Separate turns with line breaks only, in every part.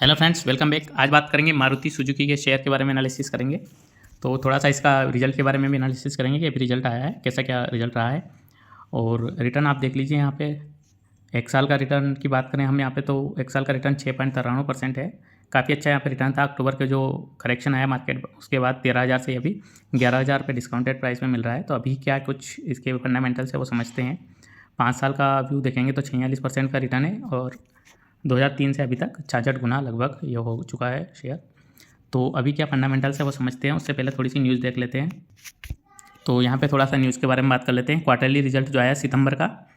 Hello friends, welcome back. आज बात करेंगे मारुति सुजुकी के शेयर के बारे में एनालिसिस करेंगे। तो थोड़ा सा इसका रिजल्ट के बारे में भी एनालिसिस करेंगे कि अभी रिजल्ट आया है, कैसा क्या रिजल्ट रहा है। और रिटर्न आप देख लीजिए यहाँ पे। एक साल का रिटर्न की बात करें हम यहाँ पे, तो एक साल का रिटर्न 6.93% है। काफ़ी अच्छा यहाँ पे रिटर्न था। अक्टूबर के जो करेक्शन आया मार्केट, उसके बाद 13,000 से अभी 11,000 पे डिस्काउंटेड प्राइस में मिल रहा है। तो अभी क्या कुछ इसके फंडामेंटल्स है वो समझते हैं। 5 साल का व्यू देखेंगे तो 46% का रिटर्न है और 2003 से अभी तक 66 गुना लगभग ये हो चुका है शेयर। तो अभी क्या फंडामेंटल्स है वो समझते हैं। उससे पहले थोड़ी सी न्यूज़ देख लेते हैं। तो यहाँ पे थोड़ा सा न्यूज़ के बारे में बात कर लेते हैं। क्वार्टरली रिजल्ट जो आया सितंबर का,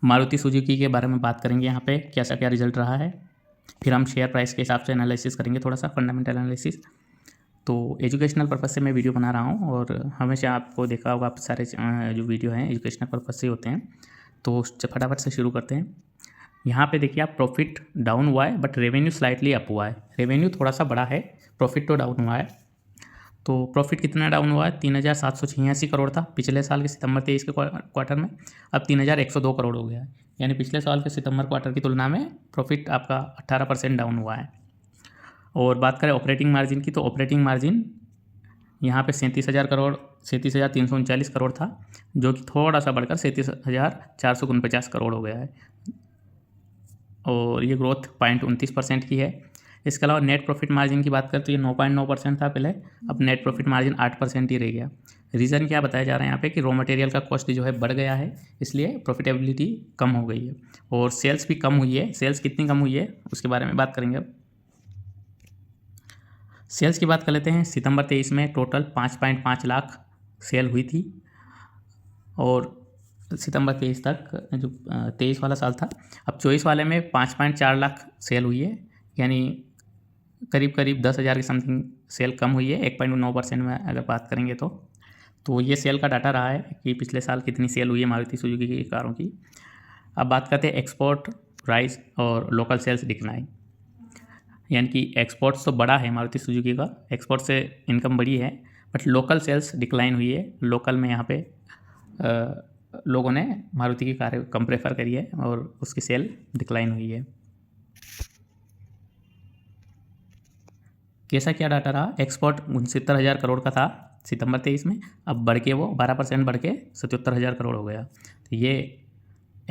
मारुति सुजुकी के बारे में बात करेंगे यहाँ पे, कैसा क्या रिजल्ट रहा है। फिर हम शेयर प्राइस के हिसाब से एनालिसिस करेंगे, थोड़ा सा फंडामेंटल एनालिसिस। तो एजुकेशनल पर्पज़ से मैं वीडियो बना रहा हूँ और हमेशा आपको देखा होगा, आप सारे जो वीडियो हैं एजुकेशनल पर्पज़ से होते हैं। तो फटाफट से शुरू करते हैं। यहाँ पे देखिए आप, प्रॉफिट डाउन हुआ है बट रेवेन्यू स्लाइटली अप हुआ है। रेवेन्यू थोड़ा सा बड़ा है, प्रॉफिट तो डाउन हुआ है। तो प्रॉफिट कितना डाउन हुआ है? 3,786 करोड़ था पिछले साल के सितंबर 23 के क्वार्टर में, अब 3,102 करोड़ हो गया है। यानी पिछले साल के सितंबर क्वार्टर की तुलना में प्रॉफिट आपका 18% डाउन हुआ है। और बात करें ऑपरेटिंग मार्जिन की, तो ऑपरेटिंग मार्जिन यहाँ पे 37,339 करोड़ था, जो कि थोड़ा सा बढ़कर 37,449 करोड़ हो गया है। और ये ग्रोथ 0.29% की है। इसके अलावा नेट प्रॉफिट मार्जिन की बात करें तो ये 9.9% था पहले, अब नेट प्रॉफिट मार्जिन 8% ही रह गया। रीज़न क्या बताया जा रहा है यहाँ पे कि रॉ मटेरियल का कॉस्ट जो है बढ़ गया है, इसलिए प्रॉफिटेबिलिटी कम हो गई है। और सेल्स भी कम हुई है। सेल्स कितनी कम हुई है उसके बारे में बात करेंगे अब। सेल्स की बात कर लेते हैं। सितंबर 23 में टोटल 5.5 लाख सेल हुई थी और सितंबर 23 तक जो 23 वाला साल था। अब 24 वाले में 5.4 लाख सेल हुई है, यानी करीब करीब 10,000 की समथिंग सेल कम हुई है 1.9% में अगर बात करेंगे तो ये सेल का डाटा रहा है कि पिछले साल कितनी सेल हुई है मारुति सुजुकी की कारों की। अब बात करते हैं एक्सपोर्ट राइज और लोकल सेल्स डिक्लाइन। यानी कि एक्सपोर्ट्स तो बड़ा है मारुति सुजुकी का, एक्सपोर्ट से इनकम बड़ी है, बट लोकल सेल्स डिक्लाइन हुई है। लोकल में यहाँ पे लोगों ने मारुति की कारें कम प्रेफर करी है और उसकी सेल डिक्लाइन हुई है। कैसा क्या डाटा रहा? एक्सपोर्ट 69,000 करोड़ का था सितंबर 23 में, अब बढ़ के वो 12% बढ़ के 77,000 करोड़ हो गया। तो ये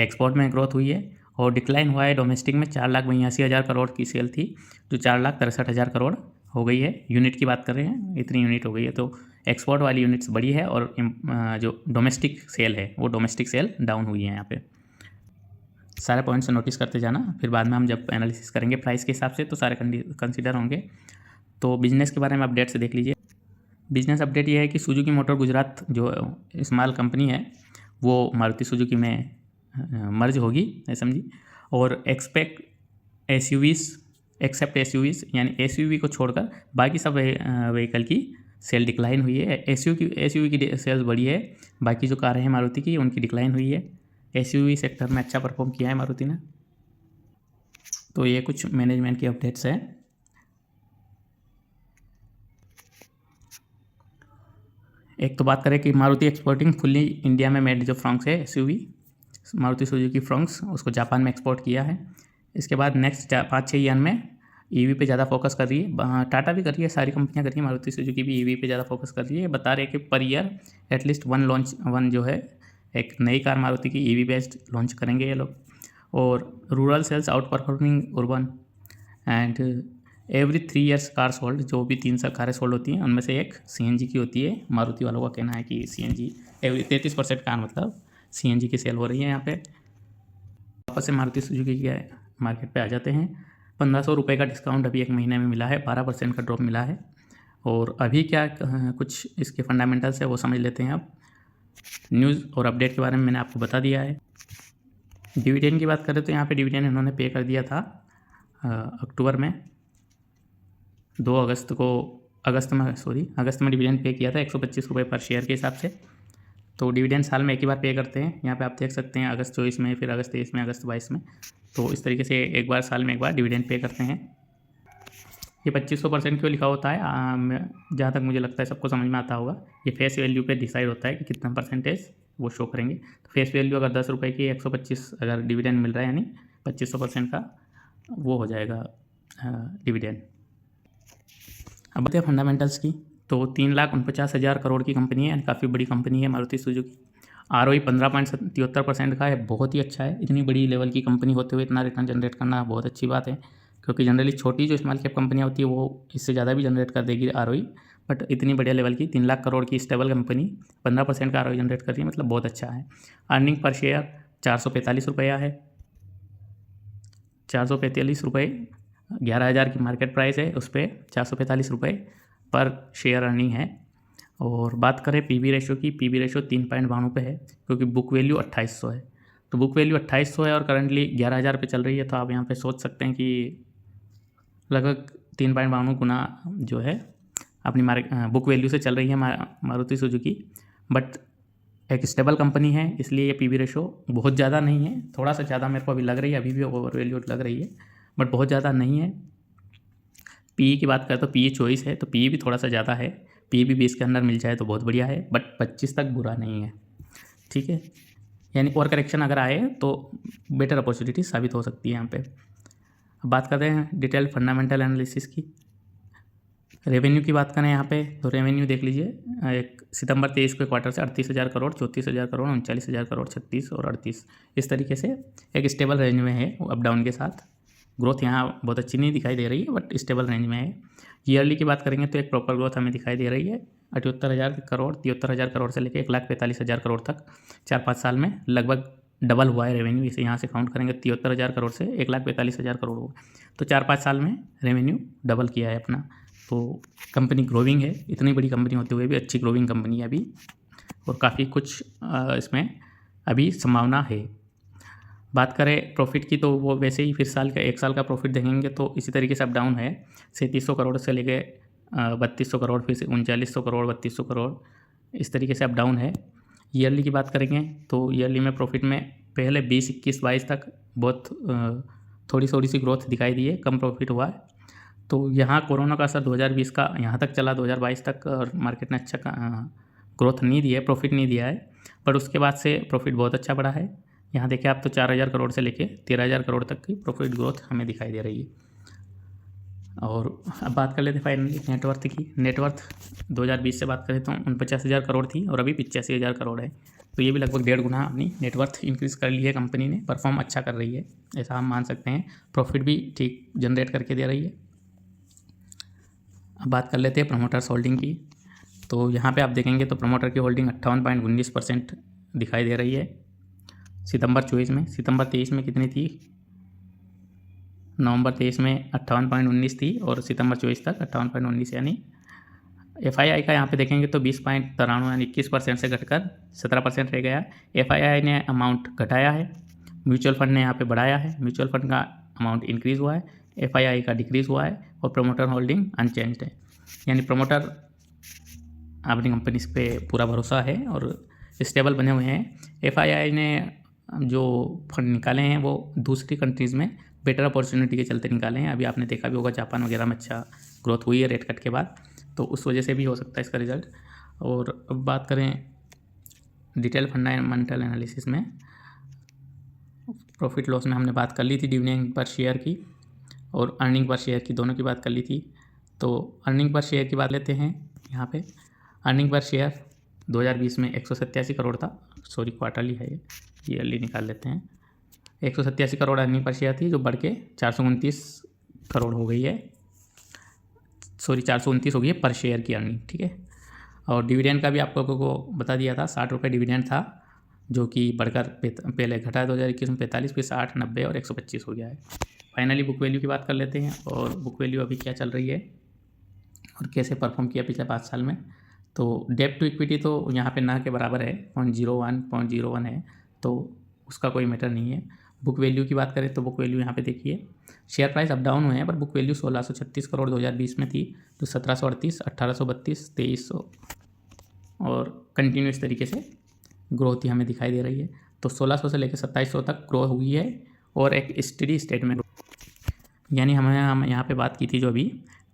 एक्सपोर्ट में ग्रोथ हुई है। और डिक्लाइन हुआ है डोमेस्टिक में, 4,82,000 करोड़ की सेल थी जो 4,63,000 करोड़ हो गई है। यूनिट की बात कर रहे हैं, इतनी यूनिट हो गई है। तो एक्सपोर्ट वाली यूनिट्स बड़ी है और जो डोमेस्टिक सेल है वो डोमेस्टिक सेल डाउन हुई है। यहाँ पे सारे पॉइंट्स नोटिस करते जाना, फिर बाद में हम जब एनालिसिस करेंगे प्राइस के हिसाब से तो सारे कंसिडर होंगे। तो बिजनेस के बारे में अपडेट से देख लीजिए। बिजनेस अपडेट ये है कि सुजुकी मोटर गुजरात जो स्मॉल कंपनी है वो मारुति सुजुकी में मर्ज होगी, है समझी। और एक्सेप्ट एसयूवीज, यानी एसयूवी को छोड़कर बाकी सब व्हीकल की सेल डिक्लाइन हुई है। एसयूवी की सेल्स बढ़ी है, बाकी जो कारें हैं मारुति की उनकी डिक्लाइन हुई है। एसयूवी सेक्टर में अच्छा परफॉर्म किया है मारुति ने। तो ये कुछ मैनेजमेंट की अपडेट्स हैं। एक तो बात करें कि मारुति एक्सपोर्टिंग फुल्ली इंडिया में मेड जो फ्रॉन्क्स है एसयूवी मारुति सुजुकी फ्रॉन्क्स, उसको जापान में एक्सपोर्ट किया है। इसके बाद नेक्स्ट 5-6 ईयर में ईवी पे ज़्यादा फोकस कर रही है। टाटा भी कर रही है, सारी कंपनियां कर रही है, मारुति सुजुकी भी ईवी पे ज़्यादा फोकस कर रही है। बता रहे हैं कि पर ईयर एटलीस्ट वन जो है एक नई कार मारुति की ईवी बेस्ड लॉन्च करेंगे ये लोग। और rural sales outperforming urban and every 3 years car sold, जो भी 3 कारें सोल्ड होती हैं उनमें से एक सीएनजी की होती है। मारुति वालों का कहना है कि सीएनजी एवरी 33% कार मतलब सीएनजी की सेल हो रही है यहाँ पे। वापस से मारुति सुजुकी के मार्केट पे आ जाते हैं। 1,500 रुपये का डिस्काउंट अभी एक महीने में मिला है, 12% का ड्रॉप मिला है। और अभी क्या कुछ इसके फंडामेंटल्स है वो समझ लेते हैं अब। न्यूज़ और अपडेट के बारे में मैंने आपको बता दिया है। डिविडेंड की बात करें तो यहाँ पे डिविडेंड इन्होंने पे कर दिया था अक्टूबर में, 2 अगस्त को, अगस्त में डिविडेंड पे किया था 125 रुपये पर शेयर के हिसाब से। तो डिविडेंड साल में एक ही बार पे करते हैं। यहाँ पे आप देख सकते हैं अगस्त 24 में, फिर अगस्त 23 में, अगस्त 22 में। तो इस तरीके से एक बार साल में एक बार डिविडेंड पे करते हैं। ये 2500% क्यों लिखा होता है, जहाँ तक मुझे लगता है सबको समझ में आता होगा। ये फेस वैल्यू पे डिसाइड होता है कि कितना परसेंटेज वो शो करेंगे। तो फेस वैल्यू अगर 10 रुपये की 125 अगर डिविडेंड मिल रहा है, यानी 2500% का वो हो जाएगा डिविडेंड। अब बात है फंडामेंटल्स की, तो 3,49,000 करोड़ की कंपनी है, काफ़ी बड़ी कंपनी है मारुति सुजुकी। ROE 15.73% का है, बहुत ही अच्छा है। इतनी बड़ी लेवल की कंपनी होते हुए इतना रिटर्न जनरेट करना बहुत अच्छी बात है, क्योंकि जनरली छोटी जो स्मॉल कैप कंपनियाँ होती है वो इससे ज़्यादा भी जनरेट कर देगी ROE, बट इतनी बढ़िया लेवल की 3 लाख करोड़ की स्टेबल कंपनी 15% का ROE जनरेट कर रही है, मतलब बहुत अच्छा है। अर्निंग पर शेयर 445 रुपया है, 445 रुपये, 11,000 की मार्केट प्राइस है, उस पर 445 रुपये पर शेयर अर्निंग है। और बात करें PB रेशो की, PB रेशो 3.92 पे है, क्योंकि बुक वैल्यू 2800 है। तो बुक वैल्यू 2800 है और करंटली 11,000 पे चल रही है, तो आप यहाँ पे सोच सकते हैं कि लगभग 3.92 गुना जो है अपनी बुक वैल्यू से चल रही है मारुति सुजुकी। बट एक स्टेबल कंपनी है, इसलिए ये PB रेशो बहुत ज़्यादा नहीं है, थोड़ा सा ज़्यादा मेरे को अभी लग रही है, अभी भी ओवर वैल्यूड लग रही है, बट बहुत ज़्यादा नहीं है। PE की बात करें तो PE 24 है, तो PE भी थोड़ा सा ज़्यादा है। PE भी 20 के अंदर मिल जाए तो बहुत बढ़िया है, बट 25 तक बुरा नहीं है, ठीक है। यानी और करेक्शन अगर आए तो बेटर अपॉर्चुनिटी साबित हो सकती है यहाँ पे। अब बात करते हैं डिटेल फंडामेंटल एनालिसिस की। रेवेन्यू की बात करें यहाँ पे, तो रेवेन्यू देख लीजिए, एक सितंबर 23 के क्वार्टर से 38,000 करोड़, 34,000 करोड़, 39,000 करोड़, 36 और 38, इस तरीके से एक स्टेबल रेंज में है, अप डाउन के साथ। ग्रोथ यहाँ बहुत अच्छी नहीं दिखाई दे रही है, बट स्टेबल रेंज में है। ईयरली की बात करेंगे तो एक प्रॉपर ग्रोथ हमें दिखाई दे रही है, 78,000 करोड़, 73,000 करोड़ से लेकर 1,45,000 करोड़ तक 4-5 साल में लगभग डबल हुआ है रेवेन्यू। इसे यहाँ से काउंट करेंगे 73,000 करोड़ से 1,45,000 करोड़ हुआ, तो 4-5 साल में रेवेन्यू डबल किया है अपना। तो कंपनी ग्रोविंग है, इतनी बड़ी कंपनी होते हुए भी अच्छी ग्रोविंग कंपनी है अभी, और काफ़ी कुछ इसमें अभी संभावना है। बात करें प्रॉफिट की, तो वो वैसे ही फिर एक साल का प्रॉफिट देखेंगे तो इसी तरीके से अप डाउन है, 3700 करोड़ से लेके 3200 करोड़, फिर से 3900 करोड़, 3200 करोड़, इस तरीके से अप डाउन है। ईयरली की बात करेंगे तो ईयरली में प्रॉफिट में पहले 20, 21, 22 तक बहुत थोड़ी सी ग्रोथ दिखाई दी है, कम प्रॉफिट हुआ है। तो यहाँ कोरोना का असर 2020 का यहाँ तक चला, 2022 तक, और मार्केट ने अच्छा ग्रोथ नहीं दिया है, प्रॉफिट नहीं दिया है, पर उसके बाद से प्रॉफिट बहुत अच्छा बढ़ा है। यहाँ देखिए आप, तो 4,000 करोड़ से लेके 13,000 करोड़ तक की प्रॉफिट ग्रोथ हमें दिखाई दे रही है। और अब बात कर लेते हैं फाइनली नेटवर्थ की। नेटवर्थ 2020 से बात करें तो 49,000 करोड़ थी और अभी 85,000 करोड़ है, तो ये भी लगभग 1.5 गुना अपनी नेटवर्थ इंक्रीज़ कर ली है कंपनी ने। परफॉर्म अच्छा कर रही है, ऐसा हम मान सकते हैं। प्रॉफिट भी ठीक जनरेट करके दे रही है। अब बात कर लेते हैं प्रमोटर्स होल्डिंग की, तो यहाँ पे आप देखेंगे तो प्रमोटर की होल्डिंग 58.19% दिखाई दे रही है सितंबर 24 में। सितंबर 23 में कितनी थी? नवंबर 23 में 58.19 थी और सितंबर 24 तक 58.19, यानी FII का यहाँ पे देखेंगे तो 20.93 यानी 21% से घटकर 17% रह गया। FII ने अमाउंट घटाया है, म्यूचुअल फंड ने यहाँ पे बढ़ाया है। म्यूचुअल फंड का अमाउंट इंक्रीज़ हुआ है, FII का डिक्रीज़ हुआ है, और प्रमोटर होल्डिंग अनचेंज्ड है। यानी प्रमोटर अपनी कंपनी पे पूरा भरोसा है और स्टेबल बने हुए हैं। FII ने जो फंड निकाले हैं वो दूसरी कंट्रीज़ में बेटर अपॉर्चुनिटी के चलते निकाले हैं। अभी आपने देखा भी होगा जापान वगैरह में अच्छा ग्रोथ हुई है रेट कट के बाद, तो उस वजह से भी हो सकता है इसका रिजल्ट। और अब बात करें डिटेल फंडामेंटल एनालिसिस में, प्रॉफिट लॉस में हमने बात कर ली थी डिविडेंड पर शेयर की और अर्निंग पर शेयर की, दोनों की बात कर ली थी। तो अर्निंग पर शेयर की बात लेते हैं यहाँ पे। अर्निंग पर शेयर 2020 में 187 करोड़ था, सॉरी क्वार्टरली है ये, ईयरली निकाल लेते हैं। 187 करोड़ अर्निंग पर शेयर थी, जो बढ़ के 429 करोड़ हो गई है, सॉरी 429 हो गई है पर शेयर की अर्निंग, ठीक है। और डिविडेंड का भी आप लोगों को बता दिया था, 60 रुपये डिविडेंड था, जो कि बढ़कर पहले घटा है 2021 में 45, फिर 60, 90 और 125 हो गया है। फाइनली बुक वैल्यू की बात कर लेते हैं, और बुक वैल्यू अभी क्या चल रही है और कैसे परफॉर्म किया पिछले 5 साल में। तो डेब्ट टू इक्विटी तो यहाँ पे ना के बराबर है, 0.01 है, तो उसका कोई मैटर नहीं है। बुक वैल्यू की बात करें तो बुक वैल्यू यहाँ पे देखिए, शेयर प्राइस अप डाउन हुए हैं, पर बुक वैल्यू 1636 करोड़ 2020 में थी, तो 1738, 1832, 2300 और कंटिन्यूस तरीके से ग्रोथ ही हमें दिखाई दे रही है। तो 1600 से लेकर 2700 तक ग्रो हुई है और एक स्टडी स्टेट में, यानी हम यहाँ पे बात की थी जो अभी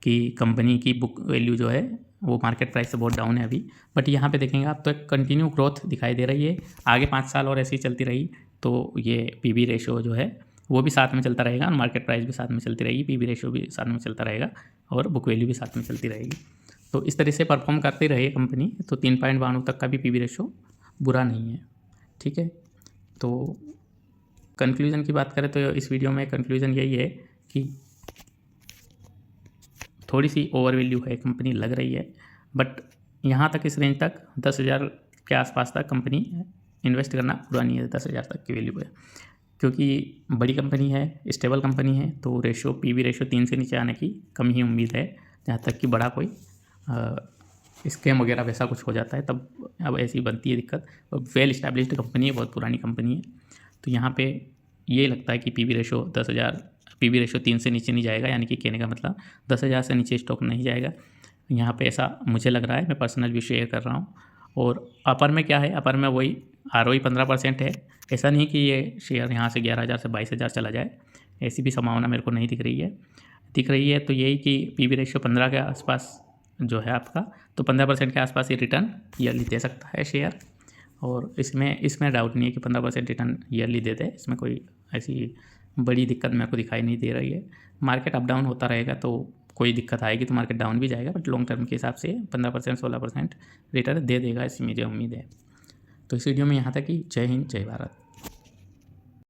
कि कंपनी की बुक वैल्यू जो है वो मार्केट प्राइस से बहुत डाउन है अभी, बट यहाँ पे देखेंगे आप तो एक कंटिन्यू ग्रोथ दिखाई दे रही है। आगे 5 साल और ऐसी चलती रही तो ये PB रेशो जो है वो भी साथ में चलता रहेगा और मार्केट प्राइस भी साथ में चलती रहेगी, पीवी रेशियो भी साथ में चलता रहेगा और बुक वैल्यू भी साथ में चलती रहेगी। तो इस तरह से परफॉर्म करती रहे कंपनी, तो 3.92 तक का भी पीवी रेशियो बुरा नहीं है। ठीक है, तो कंक्लूजन की बात करें तो इस वीडियो में कंक्लूजन यही है कि थोड़ी सी ओवर वैल्यू है कंपनी लग रही है, बट यहाँ तक इस रेंज तक 10,000 के आसपास तक कंपनी इन्वेस्ट करना बुरा नहीं है। 10,000 तक की वैल्यू है, क्योंकि बड़ी कंपनी है, स्टेबल कंपनी है, तो रेशियो पीवी रेशियो 3 से नीचे आने की कम ही उम्मीद है। जहाँ तक कि बड़ा कोई स्कैम वगैरह वैसा कुछ हो जाता है तब अब ऐसी बनती है दिक्कत। वेल इस्टेब्लिश्ड कंपनी है, बहुत पुरानी कंपनी है, तो यहाँ पे ये लगता है कि पीवी रेशियो 10,000, पीवी रेशियो 3 से नीचे नहीं जाएगा, यानी कि कहने का मतलब 10,000 से नीचे स्टॉक नहीं जाएगा यहाँ पे, ऐसा मुझे लग रहा है। मैं पर्सनल भी शेयर कर रहा हूँ। और अपर में क्या है, अपर में वही ROE 15% है। ऐसा नहीं कि ये शेयर यहाँ से 11,000 से 22,000 चला जाए, ऐसी भी संभावना मेरे को नहीं दिख रही है। दिख रही है तो यही कि पीवी रेशियो 15 के आसपास जो है आपका, तो 15% के आसपास ये रिटर्न ईयरली दे सकता है शेयर। और इसमें डाउट नहीं है कि 15% रिटर्न ईयरली दे दे, इसमें कोई ऐसी बड़ी दिक्कत मेरे को दिखाई नहीं दे रही है। मार्केट अप डाउन होता रहेगा तो कोई दिक्कत आएगी तो मार्केट डाउन भी जाएगा, बट लॉन्ग टर्म के हिसाब से 15% 16% रिटर्न दे देगा, ऐसी मुझे उम्मीद है। तो इस वीडियो में यहाँ तक ही। जय हिंद, जय भारत।